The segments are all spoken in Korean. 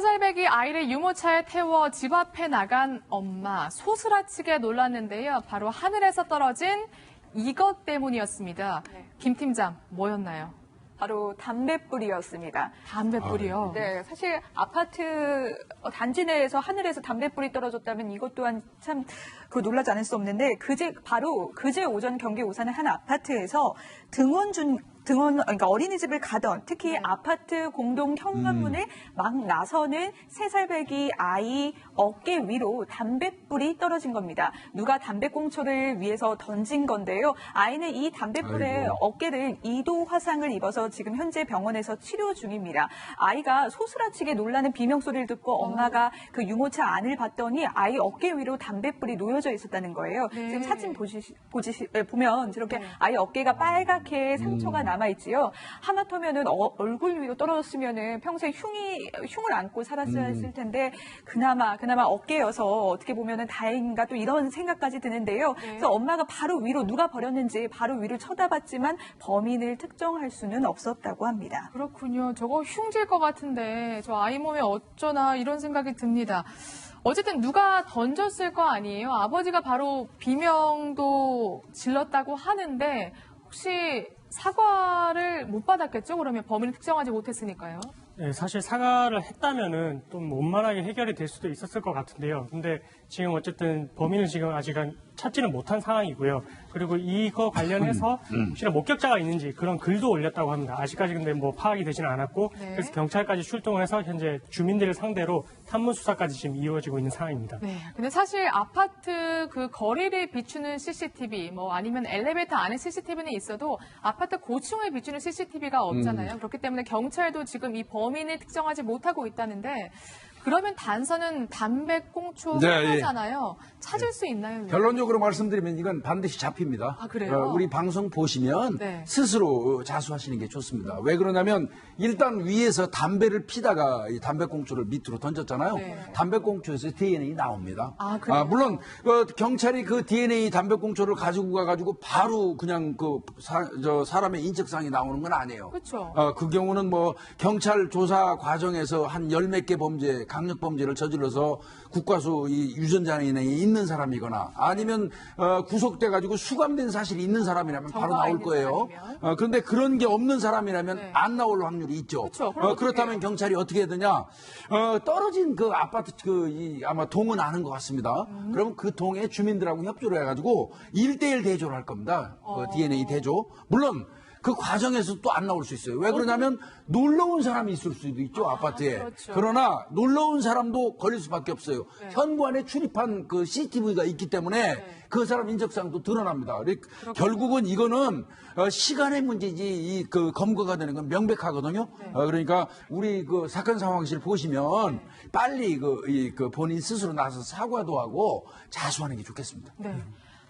3살배기 아이를 유모차에 태워 집 앞에 나간 엄마, 소스라치게 놀랐는데요. 바로 하늘에서 떨어진 이것 때문이었습니다. 네. 김 팀장, 뭐였나요? 바로 담뱃불이었습니다. 담뱃불이요? 네, 사실 아파트 단지 내에서 하늘에서 담뱃불이 떨어졌다면 이것 또한 참 놀라지 않을 수 없는데 그제 오전 경기 오산의 한 아파트에서 그러니까 어린이집을 가던 특히 아파트 공동 현관문을 막 나서는 3살배기 아이 어깨 위로 담뱃불이 떨어진 겁니다. 누가 담배꽁초를 위해서 던진 건데요. 아이는 이 담뱃불에 어깨를 2도 화상을 입어서 지금 현재 병원에서 치료 중입니다. 아이가 소스라치게 놀라는 비명소리를 듣고 엄마가 그 유모차 안을 봤더니 아이 어깨 위로 담뱃불이 놓여져 있었다는 거예요. 네. 지금 사진 보면 저렇게 아이 어깨가 빨갛게 상처가 남아있지요. 하마터면은 얼굴 위로 떨어졌으면은 평생 흉을 안고 살았어야 했을 텐데 그나마 어깨여서 어떻게 보면은 다행인가 또 이런 생각까지 드는데요. 네. 그래서 엄마가 바로 위로 누가 버렸는지 바로 위로 쳐다봤지만 범인을 특정할 수는 없었다고 합니다. 그렇군요. 저거 흉질 것 같은데 저 아이 몸에 어쩌나 이런 생각이 듭니다. 어쨌든 누가 던졌을 거 아니에요. 아버지가 바로 비명도 질렀다고 하는데 혹시 사과를 못 받았겠죠? 그러면 범인을 특정하지 못했으니까요. 네, 사실 사과를 했다면은 좀 원만하게 해결이 될 수도 있었을 것 같은데요. 근데 지금 어쨌든 범인을 지금 아직은 찾지는 못한 상황이고요. 그리고 이거 관련해서 혹시나 목격자가 있는지 그런 글도 올렸다고 합니다. 아직까지 근데 뭐 파악이 되지는 않았고 네. 그래서 경찰까지 출동을 해서 현재 주민들을 상대로 탐문 수사까지 지금 이루어지고 있는 상황입니다. 네. 근데 사실 아파트 그 거리를 비추는 CCTV, 뭐 아니면 엘리베이터 안에 CCTV는 있어도 아파트 고층을 비추는 CCTV가 없잖아요. 그렇기 때문에 경찰도 지금 이 범인을 특정하지 못하고 있다는데 그러면 단서는 담배꽁초 하나잖아요. 찾을 수 있나요? 결론적으로 말씀드리면 이건 반드시 잡힙니다. 아, 그래요? 우리 방송 보시면 네. 스스로 자수하시는 게 좋습니다. 왜 그러냐면 일단 위에서 담배를 피다가 이 담배꽁초를 밑으로 던졌잖아요. 네. 담배꽁초에서 DNA 나옵니다. 아, 그래요? 물론 경찰이 그 DNA 담배꽁초를 가지고 가가지고 바로 그냥 사람의 인적사항이 나오는 건 아니에요. 그렇죠. 그 경우는 뭐 경찰 조사 과정에서 한 10몇 개 범죄 강력범죄를 저질러서 국과수 이 유전자인에 있는 사람이거나 아니면 구속돼가지고 수감된 사실이 있는 사람이라면 바로 나올 거예요. 그런데 그런 게 없는 사람이라면 네. 안 나올 확률이 있죠. 그렇죠. 그렇다면 경찰이 어떻게 해야 되냐? 떨어진 그 아파트 아마 동은 아는 것 같습니다. 그러면 그 동에 주민들하고 협조를 해가지고 1대1 대조를 할 겁니다. DNA 대조. 물론 그 과정에서 또 안 나올 수 있어요. 왜 그러냐면 놀러 온 사람이 있을 수도 있죠, 아파트에. 그렇죠. 그러나 놀러 온 사람도 걸릴 수밖에 없어요. 현관에 출입한 그 CCTV가 있기 때문에 그 사람 인적사항도 드러납니다. 결국은 이거는 시간의 문제지 그 검거가 되는 건 명백하거든요. 그러니까 우리 그 사건 상황실 보시면 빨리 그 본인 스스로 나서서 사과도 하고 자수하는 게 좋겠습니다. 네.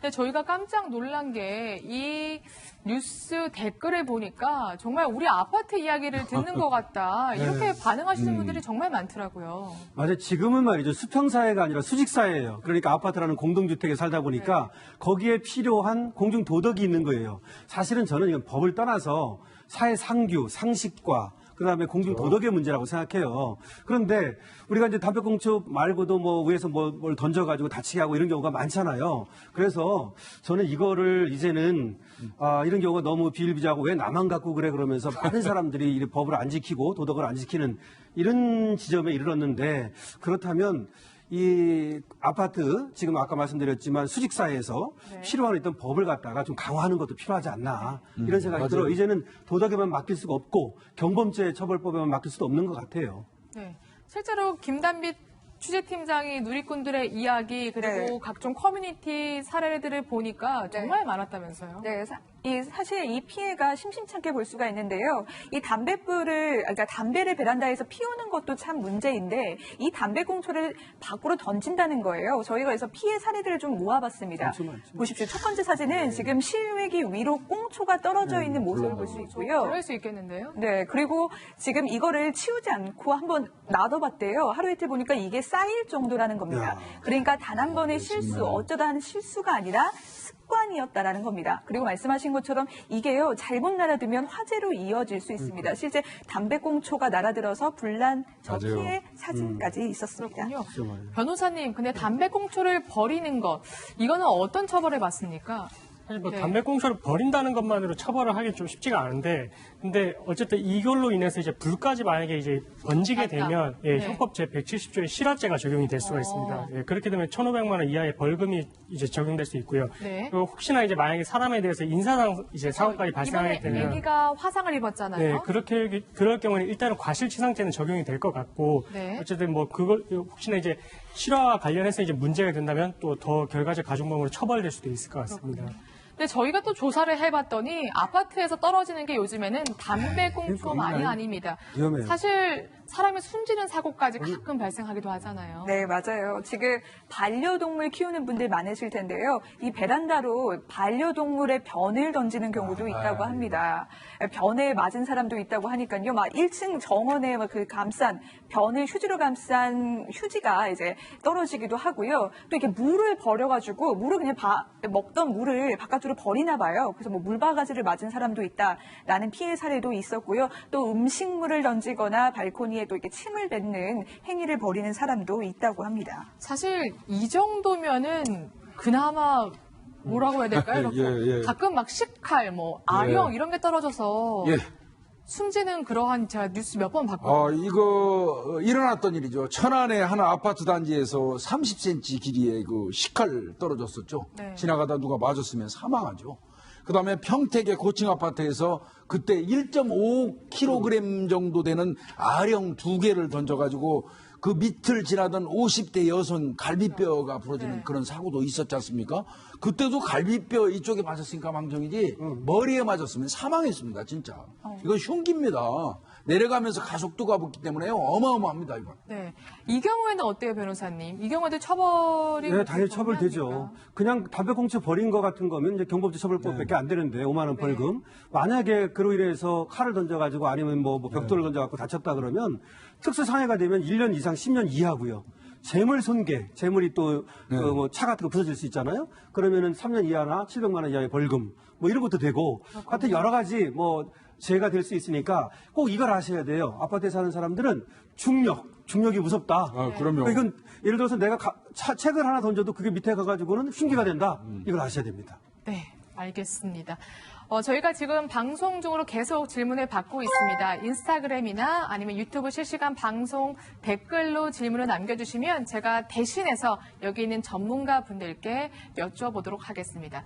근데 저희가 깜짝 놀란 게 이 뉴스 댓글을 보니까 정말 우리 아파트 이야기를 듣는 것 같다. 이렇게 반응하시는 분들이 정말 많더라고요. 맞아요. 지금은 말이죠. 수평사회가 아니라 수직사회예요. 그러니까 아파트라는 공동주택에 살다 보니까 거기에 필요한 공중도덕이 있는 거예요. 사실은 저는 이건 법을 떠나서 사회 상규, 상식과 그다음에 공중 도덕의 문제라고 생각해요. 그런데 우리가 이제 담배꽁초 말고도 뭐 위에서 뭘 던져가지고 다치게 하고 이런 경우가 많잖아요. 그래서 저는 이거를 이제는 이런 경우가 너무 비일비재하고 왜 나만 갖고 그래 그러면서 많은 사람들이 이 법을 안 지키고 도덕을 안 지키는 이런 지점에 이르렀는데 그렇다면 이 아파트 지금 아까 말씀드렸지만 수직사회에서 필요한 어떤 법을 갖다가 좀 강화하는 것도 필요하지 않나 이런 생각이 들어요. 이제는 도덕에만 맡길 수가 없고 경범죄 처벌법에만 맡길 수도 없는 것 같아요. 네. 실제로 김단빛 취재팀장이 누리꾼들의 이야기 그리고 각종 커뮤니티 사례들을 보니까 정말 많았다면서요? 네, 사실 이 피해가 심심찮게 볼 수가 있는데요. 이 그러니까 담배를 베란다에서 피우는 것도 참 문제인데 이 담배꽁초를 밖으로 던진다는 거예요. 저희가 그래서 피해 사례들을 좀 모아봤습니다. 보십시오. 첫 번째 사진은 지금 실외기 위로 꽁초가 떨어져 있는 모습을 볼 수 있고요. 그럴 수 있겠는데요? 네, 그리고 지금 이거를 치우지 않고 한번 놔둬봤대요. 하루 이틀 보니까 이게 쌓일 정도라는 겁니다. 그러니까 단 한 번의 실수, 어쩌다 하는 실수가 아니라 습관이었다라는 겁니다. 그리고 말씀하신 것처럼 이게요, 잘못 날아들면 화재로 이어질 수 있습니다. 실제 담배꽁초가 날아들어서 불난 저 맞아요. 피해 사진까지 있었습니다. 그렇군요. 변호사님, 근데 담배꽁초를 버리는 것, 이거는 어떤 처벌을 받습니까? 사실 뭐 네. 담배꽁초를 버린다는 것만으로 처벌을 하기 좀 쉽지가 않은데, 근데 어쨌든 이걸로 인해서 이제 불까지 만약에 이제 번지게 맞다. 되면 네. 형법 제 170조의 실화죄가 적용이 될 수가 있습니다. 예, 그렇게 되면 1,500만 원 이하의 벌금이 이제 적용될 수 있고요. 네. 그리고 혹시나 이제 만약에 사람에 대해서 인사상 이제 사고까지 발생하게 이번에 되면 아기가 화상을 입었잖아요. 네, 그럴 경우에는 일단은 과실치상죄는 적용이 될 것 같고, 네. 어쨌든 뭐 그걸 혹시나 이제 실화와 관련해서 이제 문제가 된다면 또 더 결과적 가중범으로 처벌될 수도 있을 것 같습니다. 근데 저희가 또 조사를 해봤더니 아파트에서 떨어지는 게 요즘에는 담배꽁초만이 아닙니다. 위험해요. 사실 사람이 숨지는 사고까지 가끔 발생하기도 하잖아요. 네, 맞아요. 지금 반려동물 키우는 분들 많으실 텐데요. 이 베란다로 반려동물의 변을 던지는 경우도 있다고 합니다. 변에 맞은 사람도 있다고 하니까요. 막 1층 정원에 막 그 감싼 변을 휴지로 감싼 휴지가 이제 떨어지기도 하고요. 또 이렇게 물을 버려가지고 물을 그냥 먹던 물을 바깥으로 버리나 봐요. 그래서 뭐 물바가지를 맞은 사람도 있다라는 피해 사례도 있었고요. 또 음식물을 던지거나 발코니에 또 이렇게 침을 뱉는 행위를 벌이는 사람도 있다고 합니다. 사실 이 정도면은 그나마 뭐라고 해야 될까요? 이렇게 예, 예. 가끔 막 식칼, 뭐 아령 이런 게 떨어져서 예. 숨지는 그러한 제가 뉴스 몇 번 봤거든요. 이거 일어났던 일이죠. 천안의 한 아파트 단지에서 30cm 길이의 그 식칼 떨어졌었죠. 네. 지나가다 누가 맞았으면 사망하죠. 그다음에 평택의 고층 아파트에서 그때 1.5kg 정도 되는 아령 2개를 던져가지고 그 밑을 지나던 50대 여성 갈비뼈가 부러지는 네. 그런 사고도 있었지 않습니까? 그때도 갈비뼈 이쪽에 맞았으니까 망정이지 머리에 맞았으면 사망했습니다, 진짜. 이건 흉기입니다. 내려가면서 가속도가 붙기 때문에 어마어마합니다, 이건. 네. 이 경우에는 어때요, 변호사님? 이 경우에도 처벌이 네, 당연히 처벌되죠. 그냥 담배꽁초 버린 거 같은 거면 이제 경범죄 처벌법밖에 안 되는데 5만 원 벌금. 만약에 그로 인해서 칼을 던져가지고 아니면 뭐 벽돌을 던져갖고 다쳤다 그러면 특수상해가 되면 1년 이상 10년 이하고요. 재물 손괴, 재물이 또 뭐 차 같은 거 부서질 수 있잖아요. 그러면은 3년 이하나 700만 원 이하의 벌금 뭐 이런 것도 되고 하여튼 여러 가지 뭐 죄가 될 수 있으니까 꼭 이걸 아셔야 돼요. 아파트에 사는 사람들은 중력이 무섭다. 그럼요. 이건 예를 들어서 내가 책을 하나 던져도 그게 밑에 가가지고는 흉기가 된다. 이걸 아셔야 됩니다. 네, 알겠습니다. 저희가 지금 방송 중으로 계속 질문을 받고 있습니다. 인스타그램이나 아니면 유튜브 실시간 방송 댓글로 질문을 남겨주시면 제가 대신해서 여기 있는 전문가 분들께 여쭤보도록 하겠습니다.